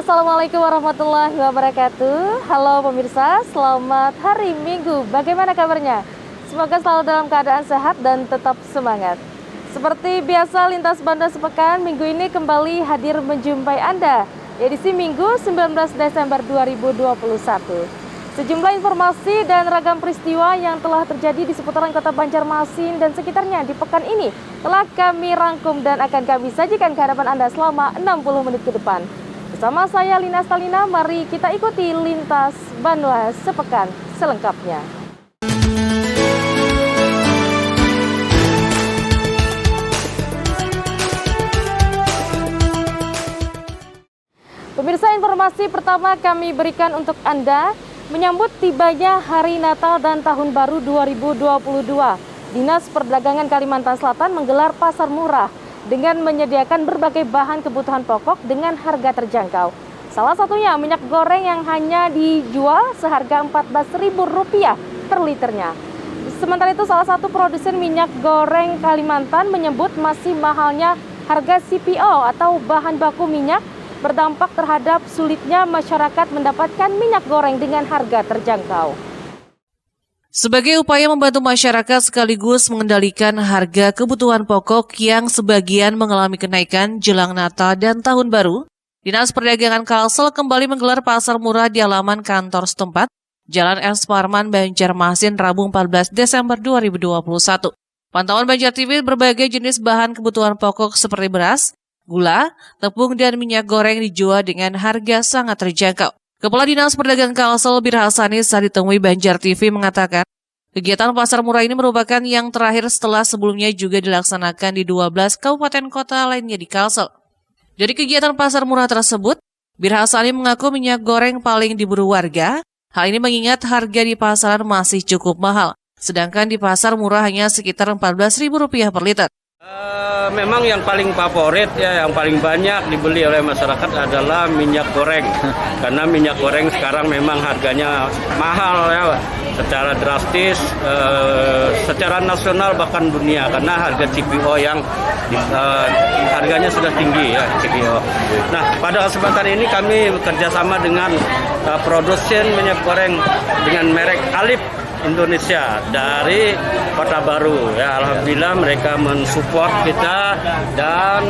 Assalamualaikum warahmatullahi wabarakatuh. Halo pemirsa, selamat hari Minggu. Bagaimana kabarnya? Semoga selalu dalam keadaan sehat dan tetap semangat. Seperti biasa, Lintas Bandung Sepekan minggu ini kembali hadir menjumpai Anda. Edisi Minggu 19 Desember 2021. Sejumlah informasi dan ragam peristiwa yang telah terjadi di seputaran kota Banjarmasin dan sekitarnya di pekan ini telah kami rangkum dan akan kami sajikan ke hadapan Anda selama 60 menit ke depan. Bersama saya Lina Stalina, mari kita ikuti Lintas Bandung Sepekan selengkapnya. Pemirsa, informasi pertama kami berikan untuk Anda. Menyambut tibanya Hari Natal dan Tahun Baru 2022, Dinas Perdagangan Kalimantan Selatan menggelar pasar murah dengan menyediakan berbagai bahan kebutuhan pokok dengan harga terjangkau. Salah satunya minyak goreng yang hanya dijual seharga Rp14.000 per liternya. Sementara itu salah satu produsen minyak goreng Kalimantan menyebut masih mahalnya harga CPO atau bahan baku minyak berdampak terhadap sulitnya masyarakat mendapatkan minyak goreng dengan harga terjangkau. Sebagai upaya membantu masyarakat sekaligus mengendalikan harga kebutuhan pokok yang sebagian mengalami kenaikan jelang Natal dan Tahun Baru, Dinas Perdagangan Kalsel kembali menggelar pasar murah di halaman kantor setempat, Jalan S. Parman, Banjarmasin, Rabu 14 Desember 2021. Pantauan Banjar TV, berbagai jenis bahan kebutuhan pokok seperti beras, gula, tepung, dan minyak goreng dijual dengan harga sangat terjangkau. Kepala Dinas Perdagangan Kalsel Bir Hasani saat ditemui Banjar TV mengatakan, kegiatan pasar murah ini merupakan yang terakhir setelah sebelumnya juga dilaksanakan di 12 kabupaten kota lainnya di Kalsel. Dari kegiatan pasar murah tersebut, Bir Hasani mengaku minyak goreng paling diburu warga. Hal ini mengingat harga di pasaran masih cukup mahal, sedangkan di pasar murah hanya sekitar Rp14.000 per liter. Memang yang paling favorit yang paling banyak dibeli oleh masyarakat adalah minyak goreng. Karena minyak goreng sekarang memang harganya mahal secara drastis, secara nasional bahkan dunia, karena harga CPO yang harganya sudah tinggi CPO. Nah, pada kesempatan ini kami bekerjasama dengan produsen minyak goreng dengan merek Alif Indonesia dari Kota Baru. Alhamdulillah mereka mensupport kita dan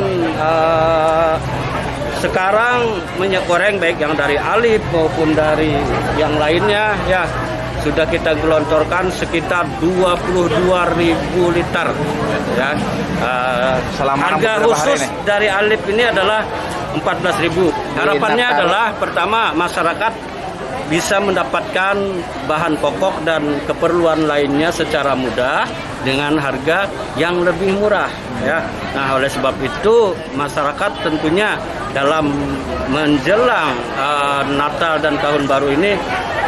sekarang minyak goreng baik yang dari Alif maupun dari yang lainnya sudah kita gelontorkan sekitar 22.000 liter. Harga khusus dari Alif ini adalah 14.000. Harapannya adalah pertama masyarakat bisa mendapatkan bahan pokok dan keperluan lainnya secara mudah dengan harga yang lebih murah. Nah, oleh sebab itu masyarakat tentunya dalam menjelang Natal dan Tahun Baru ini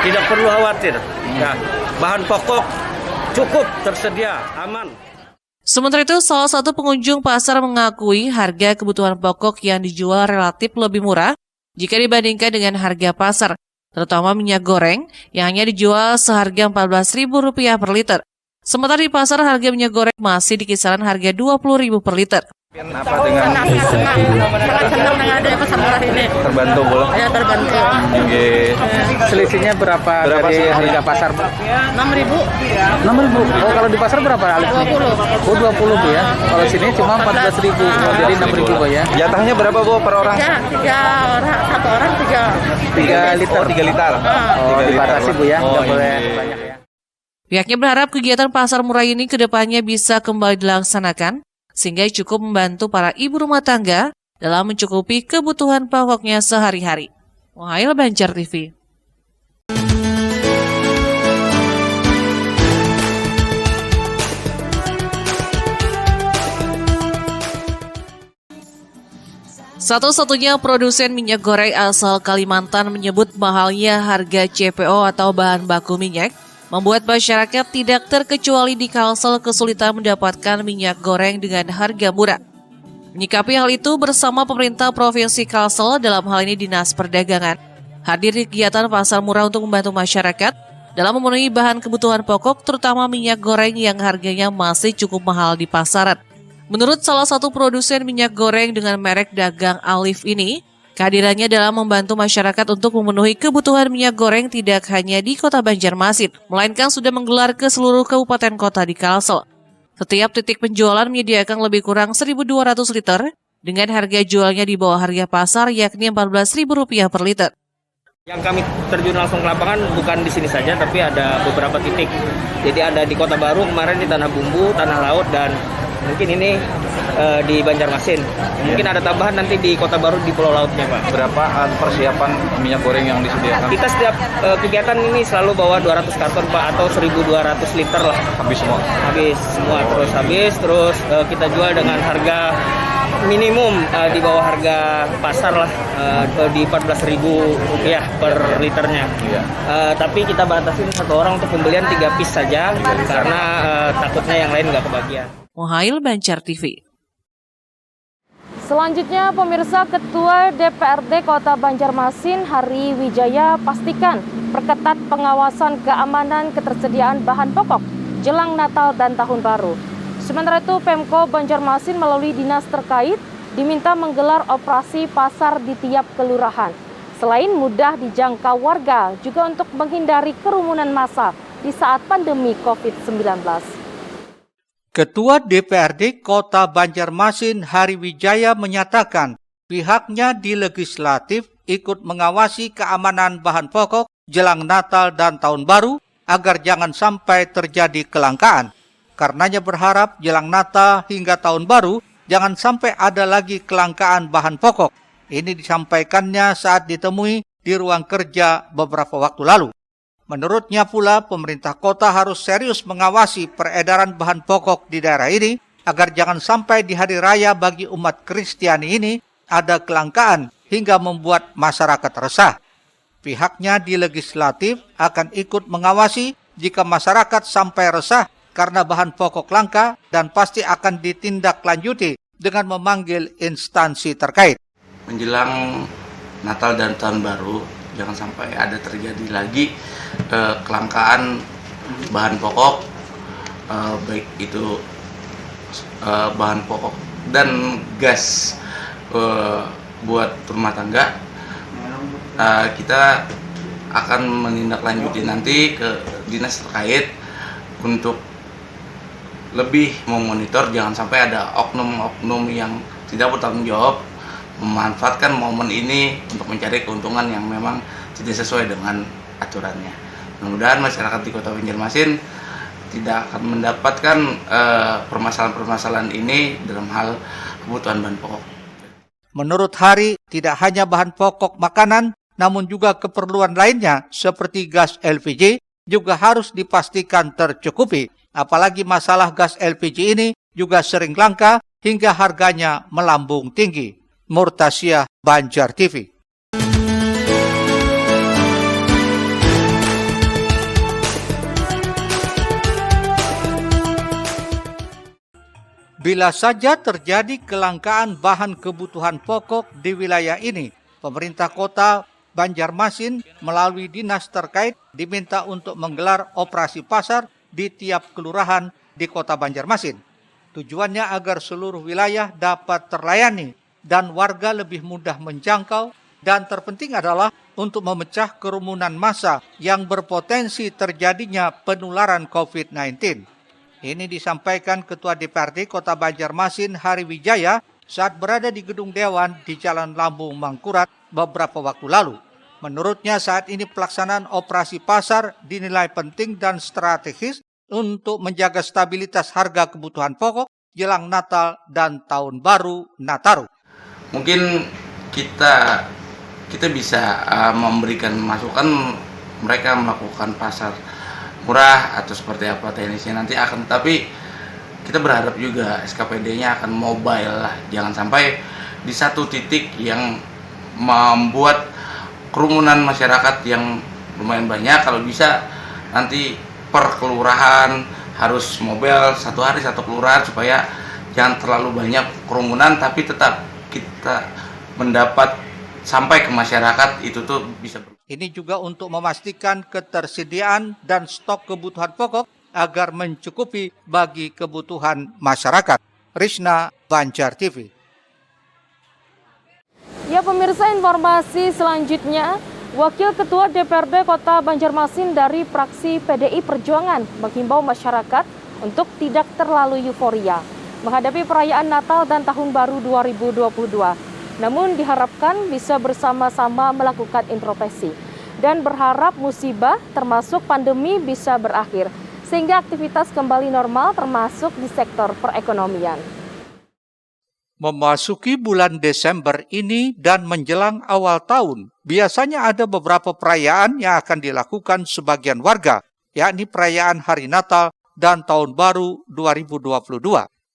tidak perlu khawatir. Bahan pokok cukup tersedia, aman. Sementara itu, salah satu pengunjung pasar mengakui harga kebutuhan pokok yang dijual relatif lebih murah jika dibandingkan dengan harga pasar, terutama minyak goreng yang hanya dijual seharga Rp14.000 per liter. Sementara di pasar harga minyak goreng masih di kisaran harga Rp20.000 per liter. Apa dengan sangat senang dengan adanya pasar murah ini. terbantu belum? Ya, terbantu. Selisihnya berapa dari harga pasar? 6.000. 6.000. Oh, kalau di pasar berapa? 20. Oh, 20 Bu ya. Kalau sini cuma 14.000. Oh, jadi 6.000 Bu ya. Jatahnya berapa Bu per orang? Ya, 3 orang, satu orang 3 liter. Oh, 3 liter. Oh, dibatasi Bu ya. Oh, Nggak boleh iya. banyak ya. Pihaknya berharap kegiatan pasar murah ini kedepannya bisa kembali dilaksanakan, sehingga cukup membantu para ibu rumah tangga dalam mencukupi kebutuhan pokoknya sehari-hari. Wahai Banjar TV. Satu-satunya produsen minyak goreng asal Kalimantan menyebut mahalnya harga CPO atau bahan baku minyak membuat masyarakat tidak terkecuali di Kalsel kesulitan mendapatkan minyak goreng dengan harga murah. Menyikapi hal itu, bersama pemerintah Provinsi Kalsel, dalam hal ini Dinas Perdagangan, hadir di kegiatan pasar murah untuk membantu masyarakat dalam memenuhi bahan kebutuhan pokok, terutama minyak goreng yang harganya masih cukup mahal di pasaran. Menurut salah satu produsen minyak goreng dengan merek dagang Alif ini, Kehadirannya dalam membantu masyarakat untuk memenuhi kebutuhan minyak goreng tidak hanya di Kota Banjarmasin, melainkan sudah menggelar ke seluruh kabupaten kota di Kalsel. Setiap titik penjualan menyediakan lebih kurang 1.200 liter dengan harga jualnya di bawah harga pasar yakni Rp14.000 per liter. Yang kami terjun langsung ke lapangan bukan di sini saja, tapi ada beberapa titik. Jadi ada di Kota Baru kemarin, di Tanah Bumbu, Tanah Laut, dan mungkin ini di Banjarmasin. Mungkin ada tambahan nanti di Kota Baru di Pulau Lautnya, Pak. Berapa persiapan minyak goreng yang disediakan? Kita setiap kegiatan ini selalu bawa 200 karton, Pak, atau 1.200 liter lah. Habis semua? Terus kita jual dengan harga minimum di bawah harga pasar lah, di Rp14.000 per liternya. Iya. Tapi kita batasin satu orang untuk pembelian 3 piece saja, karena takutnya yang lain nggak kebagian. Muhail, Banjar TV. Selanjutnya, pemirsa, Ketua DPRD Kota Banjarmasin Hari Wijaya pastikan perketat pengawasan keamanan ketersediaan bahan pokok jelang Natal dan Tahun Baru. Sementara itu, Pemko Banjarmasin melalui dinas terkait diminta menggelar operasi pasar di tiap kelurahan. Selain mudah dijangkau warga, juga untuk menghindari kerumunan massa di saat pandemi COVID-19. Ketua DPRD Kota Banjarmasin Hari Wijaya menyatakan pihaknya di legislatif ikut mengawasi keamanan bahan pokok jelang Natal dan Tahun Baru agar jangan sampai terjadi kelangkaan. Karenanya berharap jelang Natal hingga Tahun Baru jangan sampai ada lagi kelangkaan bahan pokok. Ini disampaikannya saat ditemui di ruang kerja beberapa waktu lalu. Menurutnya pula, pemerintah kota harus serius mengawasi peredaran bahan pokok di daerah ini agar jangan sampai di hari raya bagi umat Kristiani ini ada kelangkaan hingga membuat masyarakat resah. Pihaknya di legislatif akan ikut mengawasi jika masyarakat sampai resah karena bahan pokok langka dan pasti akan ditindaklanjuti dengan memanggil instansi terkait. Menjelang Natal dan Tahun Baru, jangan sampai ada terjadi lagi kelangkaan bahan pokok, baik itu bahan pokok dan gas buat rumah tangga. Kita akan menindaklanjuti nanti ke dinas terkait untuk lebih memonitor jangan sampai ada oknum-oknum yang tidak bertanggung jawab memanfaatkan momen ini untuk mencari keuntungan yang memang tidak sesuai dengan aturannya. Mudah-mudahan masyarakat di Kota Banjarmasin tidak akan mendapatkan permasalahan-permasalahan ini dalam hal kebutuhan bahan pokok. Menurut Hari, tidak hanya bahan pokok makanan, namun juga keperluan lainnya seperti gas LPG juga harus dipastikan tercukupi. Apalagi masalah gas LPG ini juga sering langka hingga harganya melambung tinggi. Murtasyah, Banjar TV. Bila saja terjadi kelangkaan bahan kebutuhan pokok di wilayah ini, pemerintah kota Banjarmasin melalui dinas terkait diminta untuk menggelar operasi pasar di tiap kelurahan di Kota Banjarmasin. Tujuannya agar seluruh wilayah dapat terlayani dan warga lebih mudah menjangkau, dan terpenting adalah untuk memecah kerumunan massa yang berpotensi terjadinya penularan COVID-19. Ini disampaikan Ketua DPRD Kota Banjarmasin Hari Wijaya saat berada di Gedung Dewan di Jalan Lambung Mangkurat beberapa waktu lalu. Menurutnya saat ini pelaksanaan operasi pasar dinilai penting dan strategis untuk menjaga stabilitas harga kebutuhan pokok jelang Natal dan Tahun Baru Nataru. Mungkin kita bisa memberikan masukan mereka melakukan pasar murah atau seperti apa teknisnya nanti akan, tapi kita berharap juga SKPD-nya akan mobile lah, jangan sampai di satu titik yang membuat kerumunan masyarakat yang lumayan banyak. Kalau bisa nanti per kelurahan harus mobile, satu hari satu kelurahan supaya jangan terlalu banyak kerumunan, tapi tetap kita mendapat sampai ke masyarakat itu tuh bisa. Ini juga untuk memastikan ketersediaan dan stok kebutuhan pokok agar mencukupi bagi kebutuhan masyarakat. Rishna, Banjar TV. Ya pemirsa, informasi selanjutnya, Wakil Ketua DPRD Kota Banjarmasin dari fraksi PDI Perjuangan menghimbau masyarakat untuk tidak terlalu euforia menghadapi perayaan Natal dan Tahun Baru 2022. Namun diharapkan bisa bersama-sama melakukan introspeksi dan berharap musibah termasuk pandemi bisa berakhir sehingga aktivitas kembali normal termasuk di sektor perekonomian. Memasuki bulan Desember ini dan menjelang awal tahun, biasanya ada beberapa perayaan yang akan dilakukan sebagian warga, yakni perayaan Hari Natal dan Tahun Baru 2022.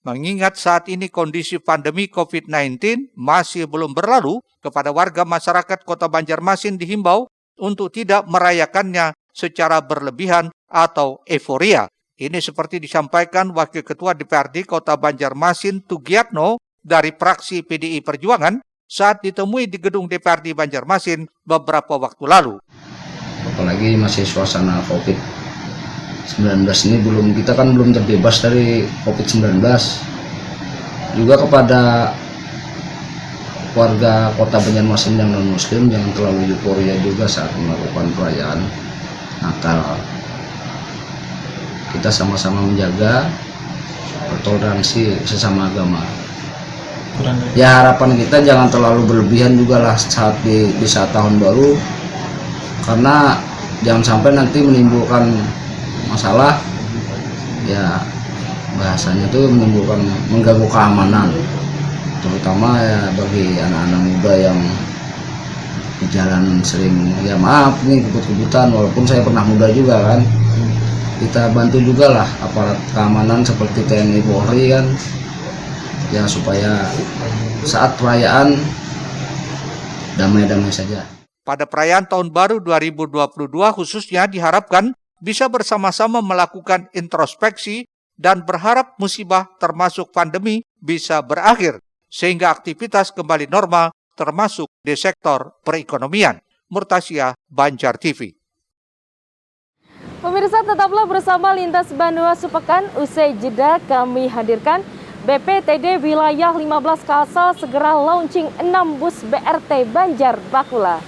Mengingat saat ini kondisi pandemi COVID-19 masih belum berlalu, kepada warga masyarakat Kota Banjarmasin dihimbau untuk tidak merayakannya secara berlebihan atau euforia. Ini seperti disampaikan Wakil Ketua DPRD Kota Banjarmasin Tugiatno dari fraksi PDI Perjuangan saat ditemui di gedung DPRD Banjarmasin beberapa waktu lalu. Apalagi masih suasana COVID-19 ini kita belum terbebas dari COVID-19. Juga kepada warga Kota Banjarmasin yang non-muslim jangan terlalu euforia juga saat melakukan perayaan Natal. Kita sama-sama menjaga toleransi sesama agama. Ya harapan kita jangan terlalu berlebihan juga lah saat di saat tahun baru, karena jangan sampai nanti menimbulkan masalah, ya bahasanya itu mengganggu keamanan, terutama ya bagi anak-anak muda yang di jalan sering, ya maaf ini kebut-kebutan, walaupun saya pernah muda juga kan. Kita bantu juga lah aparat keamanan seperti TNI Polri kan, ya supaya saat perayaan damai-damai saja. Pada perayaan Tahun Baru 2022 khususnya diharapkan bisa bersama-sama melakukan introspeksi dan berharap musibah termasuk pandemi bisa berakhir sehingga aktivitas kembali normal termasuk di sektor perekonomian. Murtasya, Banjar TV. Pemirsa, tetaplah bersama Lintas Bandua Sepekan. Usai jeda kami hadirkan BPTD Wilayah 15 Kalsel segera launching 6 bus BRT Banjar Bakula.